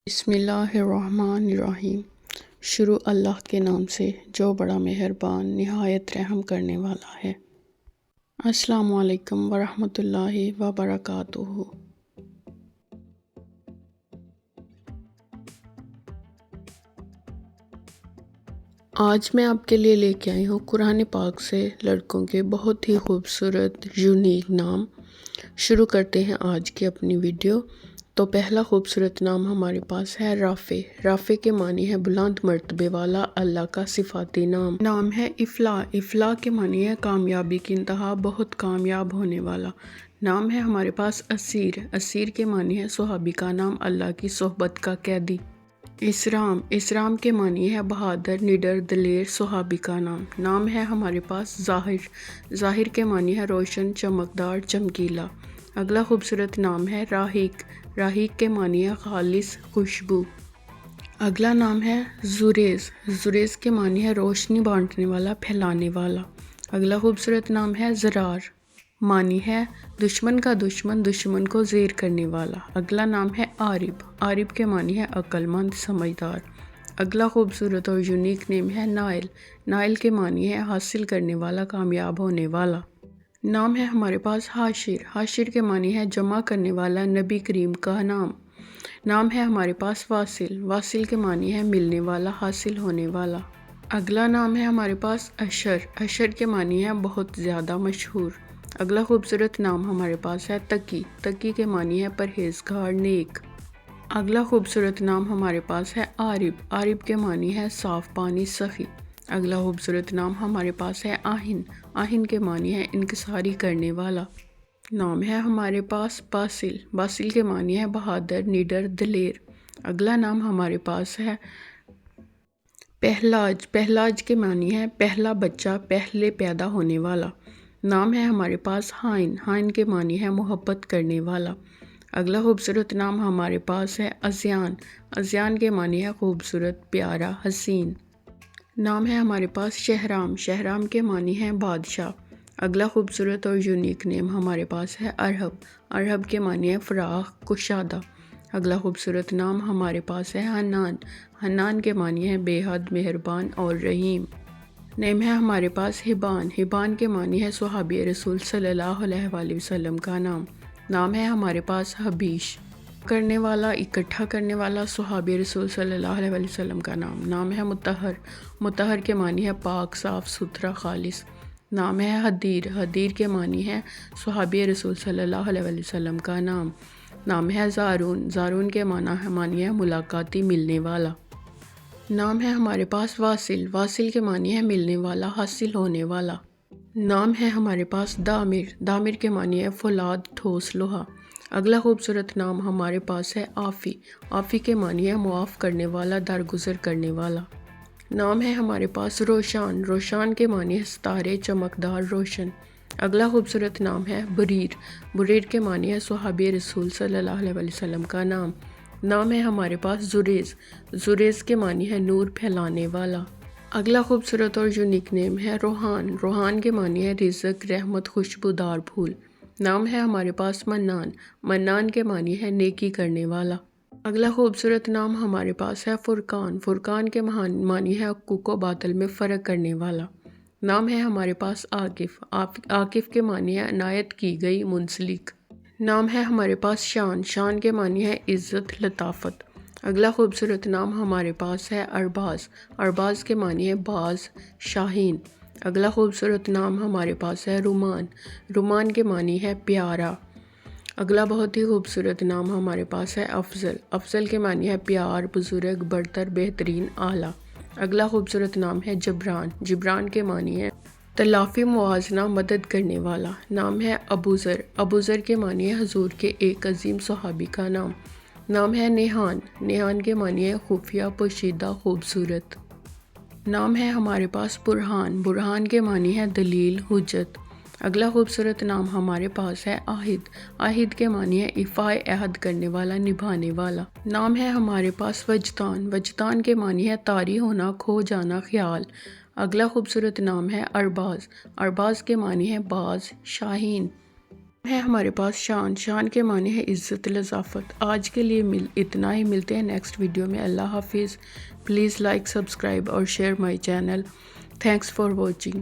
بسم اللہ الرحمن الرحیم۔ شروع اللہ کے نام سے جو بڑا مہربان نہایت رحم کرنے والا ہے۔ السلام علیکم ورحمۃ اللہ وبرکاتہ۔ آج میں آپ کے لیے لے کے آئی ہوں قرآن پاک سے لڑکوں کے بہت ہی خوبصورت یونیک نام۔ شروع کرتے ہیں آج کی اپنی ویڈیو۔ تو پہلا خوبصورت نام ہمارے پاس ہے رافع۔ رافع کے معنی ہے بلند مرتبے والا، اللہ کا صفاتی نام۔ نام ہے افلاح۔ افلاح کے معنی ہے کامیابی کی انتہا، بہت کامیاب ہونے والا۔ نام ہے ہمارے پاس اسیر۔ اسیر کے معنی ہے صحابی کا نام، اللہ کی صحبت کا قیدی۔ اسرام۔ اسرام کے معنی ہے بہادر، نڈر، دلیر، صحابی کا نام۔ نام ہے ہمارے پاس ظاہر۔ ظاہر کے معنی ہے روشن، چمکدار، چمکیلا۔ اگلا خوبصورت نام ہے راحیق۔ راحیق کے معنی ہے خالص، خوشبو۔ اگلا نام ہے زریز۔ زریز کے معنی ہے روشنی بانٹنے والا، پھیلانے والا۔ اگلا خوبصورت نام ہے ضرار۔ معنی ہے دشمن کا دشمن، دشمن کو زیر کرنے والا۔ اگلا نام ہے عارب۔ عارب کے معنی ہے عقل مند، سمجھدار۔ اگلا خوبصورت اور یونیک نیم ہے نائل۔ نائل کے معنی ہے حاصل کرنے والا، کامیاب ہونے والا۔ نام ہے ہمارے پاس حاشر۔ حاشر کے معنی ہے جمع کرنے والا، نبی کریم کا نام۔ نام ہے ہمارے پاس واصل۔ واصل کے معنی ہے ملنے والا، حاصل ہونے والا۔ اگلا نام ہے ہمارے پاس اشر۔ اشر کے معنی ہے بہت زیادہ مشہور۔ اگلا خوبصورت نام ہمارے پاس ہے تقی۔ تقی کے معنی ہے پرہیزگار، نیک۔ اگلا خوبصورت نام ہمارے پاس ہے عارب۔ عارب کے معنی ہے صاف پانی، سخی۔ اگلا خوبصورت نام ہمارے پاس ہے آہن۔ آہن کے معنی ہے انکساری کرنے والا۔ نام ہے ہمارے پاس باسل۔ باسل کے معنی ہے بہادر، نڈر، دلیر۔ اگلا نام ہمارے پاس ہے پہلاج۔ پہلاج کے معنی ہے پہلا بچہ، پہلے پیدا ہونے والا۔ نام ہے ہمارے پاس ہائن۔ ہائن کے معنی ہے محبت کرنے والا۔ اگلا خوبصورت نام ہمارے پاس ہے ازیان۔ ازیان کے معنی ہے خوبصورت، پیارا، حسین۔ نام ہے ہمارے پاس شہرام۔ شہرام کے معنی ہے بادشاہ۔ اگلا خوبصورت اور یونیک نیم ہمارے پاس ہے ارہب۔ ارہب کے معنی ہے فراخ، کشادہ۔ اگلا خوبصورت نام ہمارے پاس ہے حنان۔ حنان کے معنی ہے بے حد مہربان اور رحیم۔ نیم ہے ہمارے پاس ہبان۔ ہبان کے معنی ہے صحابی رسول صلی اللہ علیہ وآلہ وسلم کا نام۔ نام ہے ہمارے پاس حبیش۔ کرنے والا، اکٹھا کرنے والا، صحابی رسول صلی اللہ علیہ وآلہ وسلم کا نام۔ نام ہے مطہر۔ مطہر کے معنی ہے پاک، صاف ستھرا، خالص۔ نام ہے حدیر۔ حدیر کے معنی ہے صحابی رسول صلی اللہ علیہ وآلہ وسلم کا نام۔ نام ہے زارون۔ زارون کے معنی ہے ملاقاتی، ملنے والا۔ نام ہے ہمارے پاس واصل۔ واصل کے معنی ہے ملنے والا، حاصل ہونے والا۔ نام ہے ہمارے پاس دامر۔ دامر کے معنی ہے فولاد، ٹھوس لوہا۔ اگلا خوبصورت نام ہمارے پاس ہے عافی۔ عافی کے معنی ہے معاف کرنے والا، درگزر کرنے والا۔ نام ہے ہمارے پاس روشان۔ روشان کے معنی ہے ستارے، چمکدار، روشن۔ اگلا خوبصورت نام ہے بریر۔ بریر کے معنی ہے صحابی رسول صلی اللہ علیہ وآلہ وسلم کا نام۔ نام ہے ہمارے پاس زریز۔ زریز کے معنی ہے نور، پھیلانے والا۔ اگلا خوبصورت اور یونیک نیم ہے روحان۔ روحان کے معنی ہے رزق، رحمت، خوشبودار پھول۔ نام ہے ہمارے پاس منان۔ منان کے معنی ہے نیکی کرنے والا۔ اگلا خوبصورت نام ہمارے پاس ہے فرقان۔ فرقان کے معنی ہے حقوق و باطل میں فرق کرنے والا۔ نام ہے ہمارے پاس عاقف۔ عاقف کے معنی ہے عنایت کی گئی، منسلک۔ نام ہے ہمارے پاس شان۔ شان کے معنی ہے عزت، لطافت۔ اگلا خوبصورت نام ہمارے پاس ہے ارباز۔ ارباز کے معنی ہے باز، شاہین۔ اگلا خوبصورت نام ہمارے پاس ہے رومان۔ رومان کے معنی ہے پیارا۔ اگلا بہت ہی خوبصورت نام ہمارے پاس ہے افضل۔ افضل کے معنی ہے پیار، بزرگ، برتر، بہترین، اعلیٰ۔ اگلا خوبصورت نام ہے جبران۔ جبران کے معنی ہے تلافی، موازنہ، مدد کرنے والا۔ نام ہے ابوذر۔ ابوذر کے معنی ہے حضور کے ایک عظیم صحابی کا نام۔ نام ہے نیحان۔ نیحان کے معنی ہے خفیہ، پوشیدہ، خوبصورت۔ نام ہے ہمارے پاس برہان۔ برہان کے معنی ہے دلیل، حجت۔ اگلا خوبصورت نام ہمارے پاس ہے عاہد۔ عاہد کے معنی ہے ایفائے عہد کرنے والا، نبھانے والا۔ نام ہے ہمارے پاس وجدان۔ وجدان کے معنی ہے طاری ہونا، کھو جانا، خیال۔ اگلا خوبصورت نام ہے ارباز۔ ارباز کے معنی ہے باز، شاہین۔ ہے ہمارے پاس شان، شان کے معنی ہے عزت، لذافت۔ آج کے لیے اتنا ہی، ملتے ہیں نیکسٹ ویڈیو میں۔ اللہ حافظ۔ پلیز لائک، سبسکرائب اور share my channel. Thanks for watching.